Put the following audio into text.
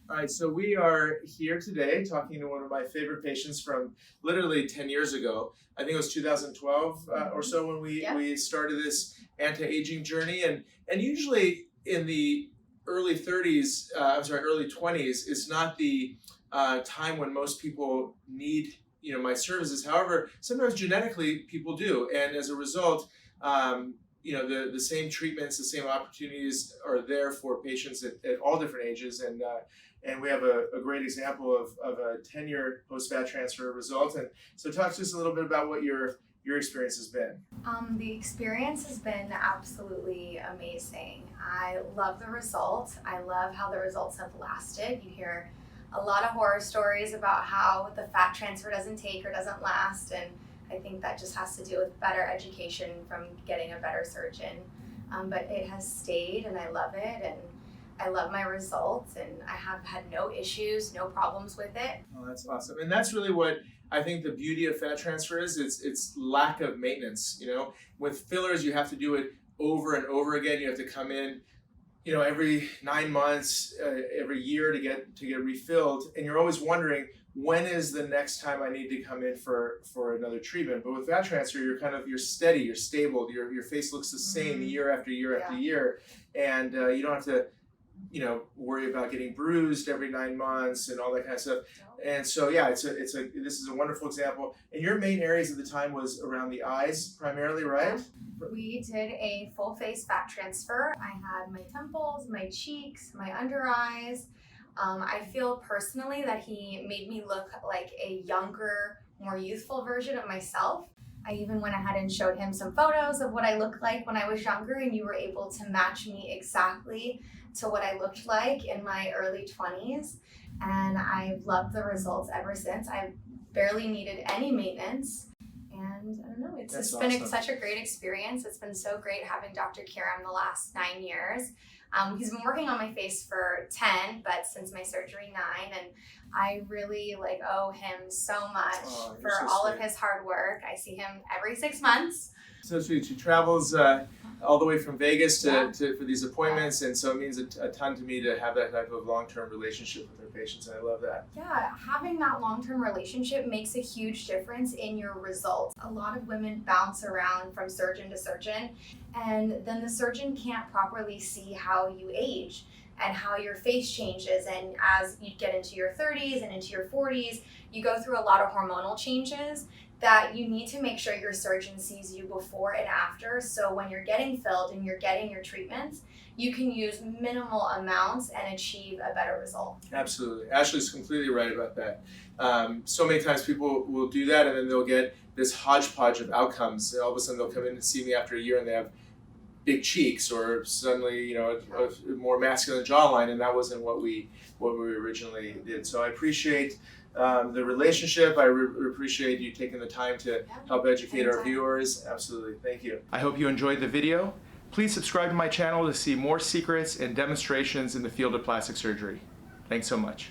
All right, so we are here today talking to one of my favorite patients from literally 10 years ago. I think it was 2012 or so when we started this anti-aging journey. And usually in the early 30s, early 20s, it's not the time when most people need my services. However, sometimes genetically people do, and as a result, the same treatments, the same opportunities are there for patients at all different ages, and we have a great example of a 10-year post-fat transfer result. And so talk to us a little bit about what your experience has been. The experience has been absolutely amazing. I love the results. I love how the results have lasted. You hear a lot of horror stories about how the fat transfer doesn't take or doesn't last, and I think that just has to do with better education from getting a better surgeon. But it has stayed, and I love it, and I love my results, and I have had no issues, no problems with it. Oh, that's awesome. And that's really what I think the beauty of fat transfer is. It's lack of maintenance. With fillers, you have to do it over and over again. You have to come in, every 9 months, every year to get refilled, and you're always wondering, when is the next time I need to come in for another treatment? But with fat transfer, you're steady, you're stable, your face looks the same year after year after year, and you don't have to worry about getting bruised every 9 months and all that kind of stuff. And so this is a wonderful example. And your main areas at the time was around the eyes primarily, right? We did a full face fat transfer. I had my temples, my cheeks, my under eyes. I feel personally that he made me look like a younger, more youthful version of myself. I even went ahead and showed him some photos of what I looked like when I was younger, and you were able to match me exactly to what I looked like in my early 20s. And I've loved the results ever since. I've barely needed any maintenance. And I don't know, it's been such a great experience. It's been so great having Dr. Karam the last 9 years. He's been working on my face for 10, but since my surgery 9, and I really owe him so much for all of his hard work. I see him every 6 months. So sweet. She travels all the way from Vegas for these appointments, and so it means a ton to me to have that type of long-term relationship with her patients, and I love that. Yeah, having that long-term relationship makes a huge difference in your results. A lot of women bounce around from surgeon to surgeon, and then the surgeon can't properly see how you age and how your face changes. And as you get into your 30s and into your 40s, you go through a lot of hormonal changes that you need to make sure your surgeon sees you before and after. So when you're getting filled and you're getting your treatments, you can use minimal amounts and achieve a better result. Absolutely. Ashley's completely right about that. So many times people will do that, and then they'll get this hodgepodge of outcomes. And all of a sudden they'll come in and see me after a year and they have big cheeks, or suddenly a more masculine jawline, and that wasn't what we originally did. So I appreciate the relationship. I appreciate you taking the time to help educate our viewers. Absolutely. Thank you. I hope you enjoyed the video. Please subscribe to my channel to see more secrets and demonstrations in the field of plastic surgery. Thanks so much.